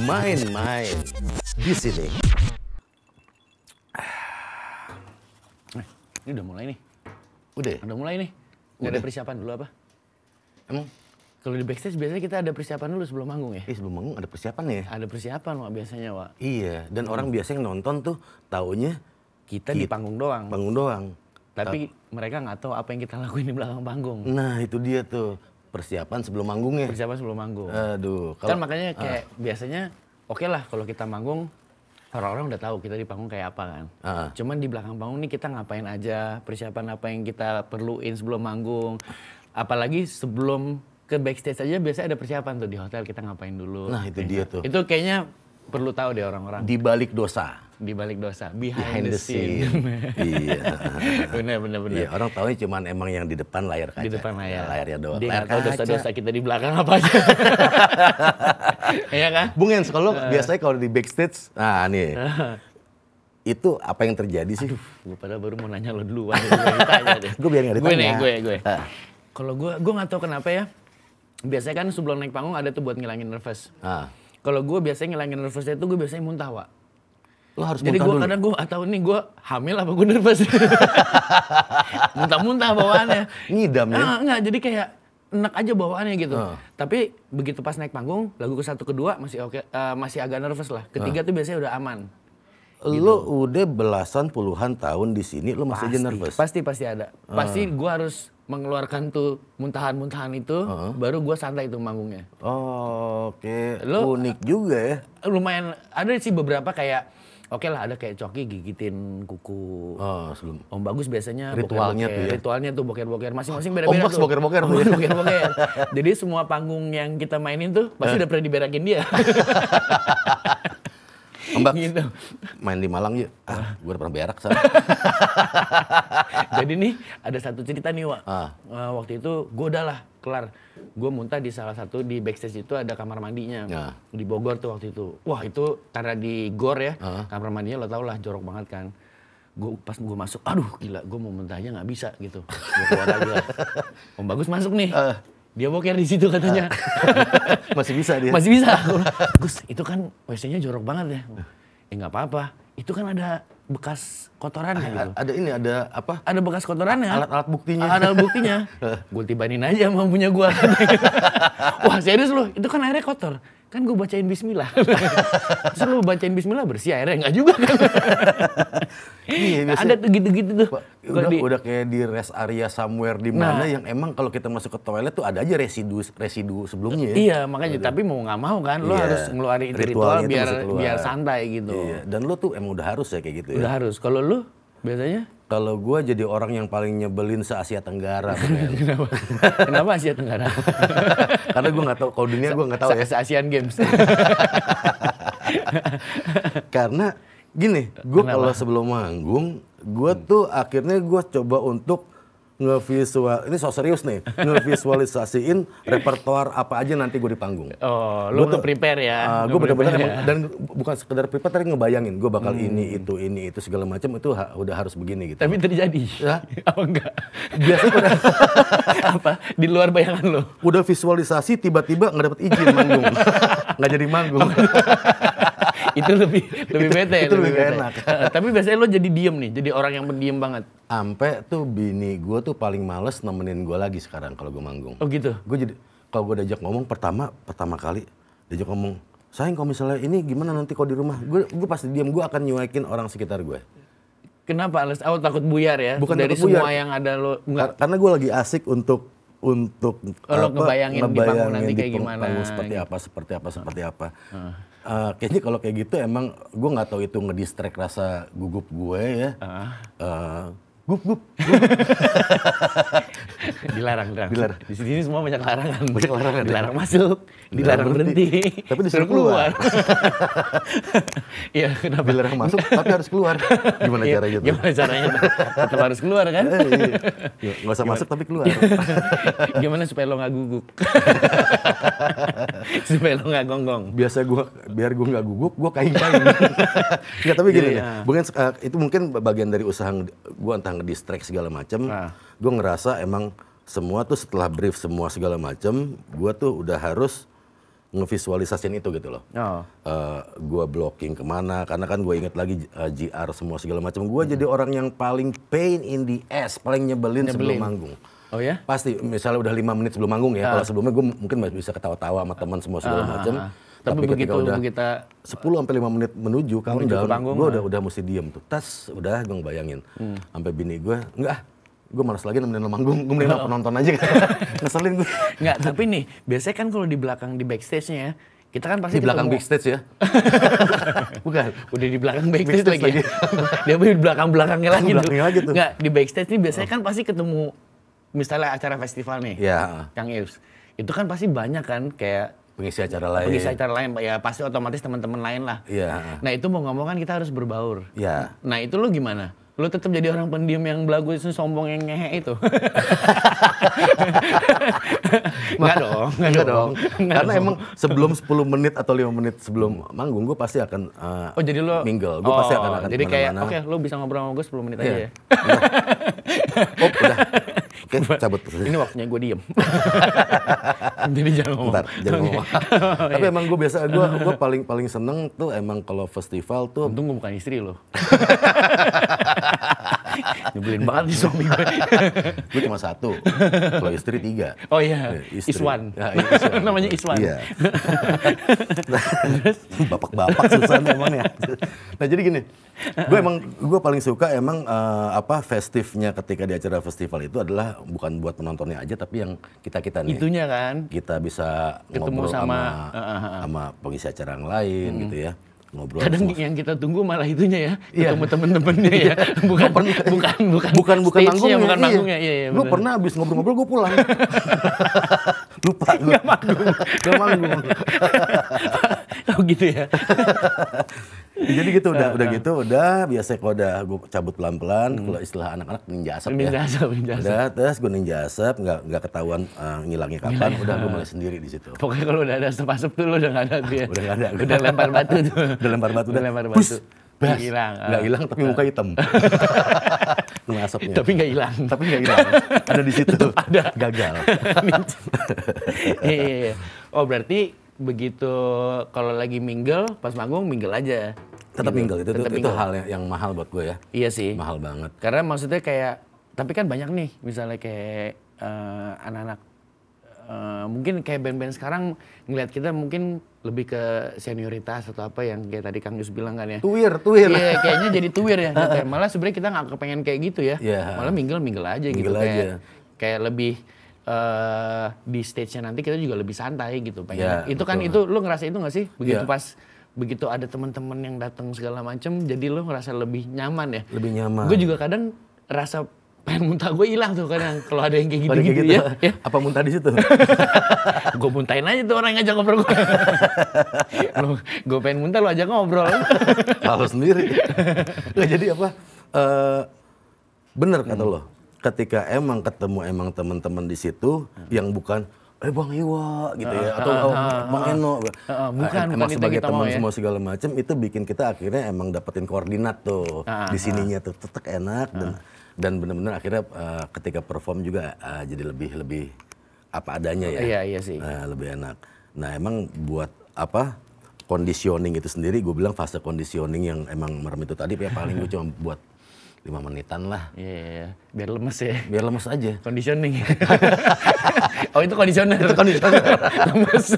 main-main di sini. Ini udah mulai nih. Udah? Udah mulai nih. Nggak ada persiapan dulu apa? Emang? Kalau di backstage biasanya kita ada persiapan dulu sebelum manggung ya? Sebelum manggung ada persiapan ya? Ada persiapan Wak biasanya Wak. Iya, dan orang biasanya yang nonton tuh taunya Kita di panggung doang. panggung doang. Tapi mereka nggak tahu apa yang kita lakuin di belakang panggung. Nah itu dia tuh, persiapan sebelum manggungnya. Persiapan sebelum manggung. Aduh. Kan makanya kayak biasanya oke lah kalau kita manggung, orang-orang udah tahu kita di panggung kayak apa kan. Cuman di belakang panggung nih kita ngapain aja, persiapan apa yang kita perluin sebelum manggung. Apalagi sebelum ke backstage aja biasanya ada persiapan tuh di hotel kita ngapain dulu. Nah itu dia tuh. Itu kayaknya perlu tahu deh orang-orang. Di balik dosa. Di balik dosa, behind the scene. Iya. Bener. Iya, orang tahunya cuman emang yang di depan layar kaca. Di depan layar. Layarnya doang. Dia Layar nggak tahu kaca. dosa-dosa kita di belakang apa aja. Iya kan? Bung Ens, kalau biasanya kalau di backstage, nah nih. Itu apa yang terjadi sih? Gue padahal baru mau nanya lo duluan. Gue biar nggak ditanya. Gue. Kalau gue nggak tahu kenapa ya. Biasanya kan sebelum naik panggung ada tuh buat ngilangin nervous. Kalau gue biasanya ngilangin nervousnya itu gue biasanya muntah, Wak. Lo harus jadi muntah dulu? Jadi gue kadang gue atau nih gue hamil apa gue nervous. Muntah-muntah bawaannya. Ngidam ya? Enggak, jadi kayak enak aja bawaannya gitu. Tapi begitu pas naik panggung, lagu ke-1, ke-2 masih oke, masih agak nervous lah. Ketiga tuh biasanya udah aman. Lo udah belasan puluhan tahun di sini, lo masih aja nervous? Pasti ada. Pasti gue harus mengeluarkan tuh muntahan-muntahan itu, baru gue santai tuh manggungnya. Oke. Unik juga ya. Lumayan, ada sih beberapa kayak, oke lah ada kayak Coki gigitin kuku. Sebelum. Om Bagus biasanya ritualnya boker-boker. tuh ya? Ritualnya tuh boker-boker, masing-masing beda-beda Om Bagus tuh. boker-boker tuh ya? Boker-boker. Jadi semua panggung yang kita mainin tuh, pasti udah pernah diberakin dia. Mbak, gitu. main di Malang yuk. Gue udah pernah berak sana. Jadi nih ada satu cerita nih Wak. Waktu itu gue udah lah kelar. Gue muntah di salah satu di backstage itu ada kamar mandinya. Di Bogor tuh waktu itu. Wah itu karena di GOR ya. Kamar mandinya lo tau lah jorok banget kan. Pas gue masuk, aduh gila gue mau muntah aja gak bisa gitu. Gue keluar lagi lah. Om Bagus masuk nih. Dia boker di situ katanya. Masih bisa dia? Masih bisa. Gus, itu kan WC-nya jorok banget ya. Nggak apa-apa. Itu kan ada bekas kotorannya gitu. Ada ini, ada apa? Ada bekas kotorannya. Alat-alat buktinya. Alat buktinya. Gue tibanin aja sama punya gue. Wah serius loh, itu kan airnya kotor. Kan gue bacain bismillah. Terus lu bacain bismillah bersih airnya? Enggak juga kan. Iya, ada tuh gitu-gitu tuh. Udah kayak di rest area somewhere di mana yang emang kalau kita masuk ke toilet tuh ada aja residu sebelumnya ya. Iya makanya, tapi mau nggak mau kan lo harus ngeluarin ritual biar santai gitu. Iya. Dan lo tuh emang udah harus ya kayak gitu ya? Udah harus. Kalau lu biasanya? Kalau gue jadi orang yang paling nyebelin se-Asia Tenggara. Kenapa? Kenapa Asia Tenggara? Karena gue nggak tahu, kalau dunia gue nggak tahu ya. Se-Asian Games. Karena gini, gue kalau sebelum manggung, gue tuh akhirnya gue coba untuk ini so serius nih, ngevisualisasiin repertoar apa aja nanti gue di panggung. Oh, lu tuh prepare ya? Gue bener-bener dan bukan sekedar prepare, tapi ngebayangin gue bakal ini itu segala macam itu udah harus begini gitu. Tapi terjadi? Oh enggak? Biasanya udah apa? Di luar bayangan lo? Udah visualisasi tiba-tiba nggak dapet izin manggung, nggak jadi manggung. Itu lebih bete. Itu lebih enak. Tapi biasanya lo jadi diem nih, jadi orang yang pendiam banget. Sampai tuh bini gue tuh paling males nemenin gue lagi sekarang kalau gue manggung. Oh gitu? Gue jadi, kalau gue diajak ngomong pertama kali diajak ngomong, sayang kalau misalnya ini gimana nanti kalau di rumah, gue pasti diam, gue akan nyuekin orang sekitar gue. Kenapa? Oh takut buyar ya? Bukan dari takut semua buyar. yang ada lo? Karena gue lagi asik untuk lo ngebayangin di panggung nanti kayak gimana? Seperti apa. Kayaknya kalau kayak gitu emang gue nggak tahu itu ngedistract rasa gugup gue ya. Gup. Dilarang. Di sini semua banyak larangan. Larangan. Dilarang masuk, dilarang berhenti. Tapi disuruh keluar. Iya, kenapa? Dilarang masuk tapi harus keluar. Gimana caranya tuh? Gimana caranya? Tetap harus keluar kan? Nggak usah masuk tapi keluar. Gimana supaya lo nggak guguk? Supaya lo nggak gonggong. Biar gue nggak guguk, gue kain-kain. Nggak, tapi gini, itu mungkin bagian dari usaha gue entah nge-distract segala macam. Gue ngerasa emang semua tuh setelah brief semua segala macam, gue tuh udah harus ngevisualisasiin itu gitu loh. Gue blocking kemana, karena kan gue inget lagi GR semua segala macam. Gue jadi orang yang paling pain in the ass, paling nyebelin sebelum manggung. Oh ya? Pasti, misalnya udah 5 menit sebelum manggung ya. Kalau sebelumnya gue mungkin masih bisa ketawa-tawa sama teman semua segala macam. Tapi begitu udah 10 sampai 5 menit menuju countdown, gue udah mesti diem tuh. Udah gue ngebayangin. Sampai bini gue, enggak, gue malas lagi nemenin lo manggung, gue mending penonton aja. Ngeselin gue. Enggak, tapi nih, biasanya kan kalau di belakang di backstage-nya, kita kan pasti di belakang backstage ya? Bukan. Udah di belakang backstage lagi. Dia di belakang-belakangnya lagi tuh. Enggak, di backstage nih biasanya kan pasti ketemu, misalnya acara festival nih, Kang Ius. Itu kan pasti banyak kan, kayak pengisi acara lain, ya pasti otomatis teman-teman lain lah. Iya. Nah itu mau nggak mau kan kita harus berbaur. Iya. Nah itu lo gimana? Lo tetap jadi orang pendiam yang belagu itu, sombong yang ngehe itu? Enggak dong. Karena emang sebelum 10 menit atau 5 menit sebelum manggung gue pasti akan jadi lo mingle. Gue pasti akan jadi kayak oke, lo bisa ngobrol sama gue 10 menit aja ya. Udah. Oke, cabut. Ini waktunya gue diem. Jadi jangan ngomong. Bentar, jangan ngomong. Tapi emang gue biasa, gue paling seneng tuh emang kalau festival tuh. Untung gue bukan istri lo. Nyebelin banget nih suami gue. Gue cuma 1, kalau istri 3. Oh iya, Iswan. Namanya Iswan. Iya. Bapak-bapak susah emang ya. Nah jadi gini, gue paling suka emang festifnya ketika di acara festival itu adalah bukan buat penontonnya aja, tapi yang kita nih. Itunya kan. Kita bisa ngobrol sama pengisi acara yang lain gitu ya. Ngobrol kadang semua. Yang kita tunggu malah itunya ya, ketemu temen-temennya ya, bukan manggungnya. Bukan manggungnya. Iya, lu pernah habis ngobrol-ngobrol gue pulang. Lupa gue. Gak manggung. Oh gitu ya. Jadi gitu udah biasa kalau udah gue cabut pelan-pelan, kalau istilah anak-anak ninja asap ya. Udah terus gue ninja asap, nggak ketahuan ngilangnya kapan, udah gue mulai sendiri di situ. Pokoknya kalau udah ada asap-asap tuh lo udah nggak ada dia. Udah nggak ada. Udah lempar batu tuh. Udah lempar batu. Bas. Nggak hilang tapi muka hitam. Asapnya. Tapi nggak hilang. Ada di situ. Ada. Gagal. Iya. Oh berarti begitu kalau lagi mingle, pas manggung mingle aja. Tetap mingle, itu hal yang mahal buat gue ya. Iya sih. Mahal banget. Karena maksudnya kayak, tapi kan banyak nih, misalnya kayak anak-anak, mungkin kayak band-band sekarang ngeliat kita mungkin lebih ke senioritas atau apa yang kayak tadi Kang Yus bilang kan ya. Tuwir. Iya, kayaknya jadi tuwir ya. Malah sebenarnya kita nggak kepengen kayak gitu ya. Yeah. Malah mingle aja gitu. Kayak lebih di stage-nya nanti kita juga lebih santai gitu pengen. Itu kan itu lo ngerasa itu nggak sih? Begitu ada teman-teman yang datang segala macem, jadi lo ngerasa lebih nyaman ya. Lebih nyaman. Gue juga kadang rasa pengen muntah gue hilang tuh kadang kalau ada yang kayak gitu ya. Apa muntah di situ? Gue muntahin aja tuh orang yang ngajak ngobrol gue. Gue pengen muntah lo ajak ngobrol. Kalau sendiri. Nggak jadi apa? Bener kata lo. Ketika emang ketemu teman-teman di situ yang bukan Bang Iwa gitu ya atau Bang Eno bukan sebagai teman semua segala macam, itu bikin kita akhirnya emang dapetin koordinat tuh di sininya tuh tetep enak dan benar-benar akhirnya ketika perform juga jadi lebih apa adanya ya. Iya sih. Lebih enak. Nah emang buat conditioning itu sendiri, gue bilang fase conditioning yang emang merem itu tadi ya paling gue cuma buat 5 menitan lah. Iya. Biar lemes ya. Biar lemes aja. Conditioning. Oh itu conditioner. Lemes.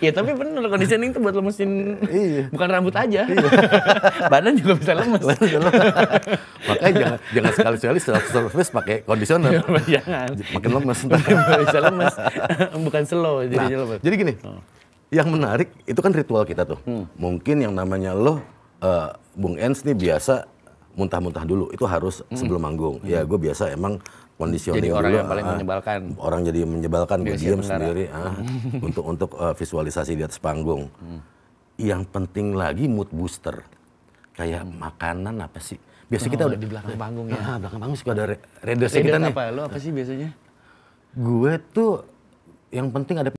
Iya tapi bener conditioning itu buat lemesin. Iya. Bukan rambut aja. Iya. Badan juga bisa lemes. Makanya jangan sekali-sekali setelah service pakai conditioner. Jangan. Makin lemes. Bisa lemes. Bukan slow jadi lemes. Jadi gini. Yang menarik itu kan ritual kita tuh. Mungkin yang namanya lo Bung Ens nih biasa muntah-muntah dulu, itu harus sebelum manggung. Ya gue biasa emang conditioning jadi orang dulu. Yang paling menyebalkan. Orang jadi menyebalkan, gue diam sendiri untuk visualisasi di atas panggung. Yang penting lagi mood booster. Kayak makanan apa sih? Biasa kita udah di belakang panggung ya. Belakang panggung suka ada readersnya kita nih. Apa? Lo apa sih biasanya? Gue tuh yang penting ada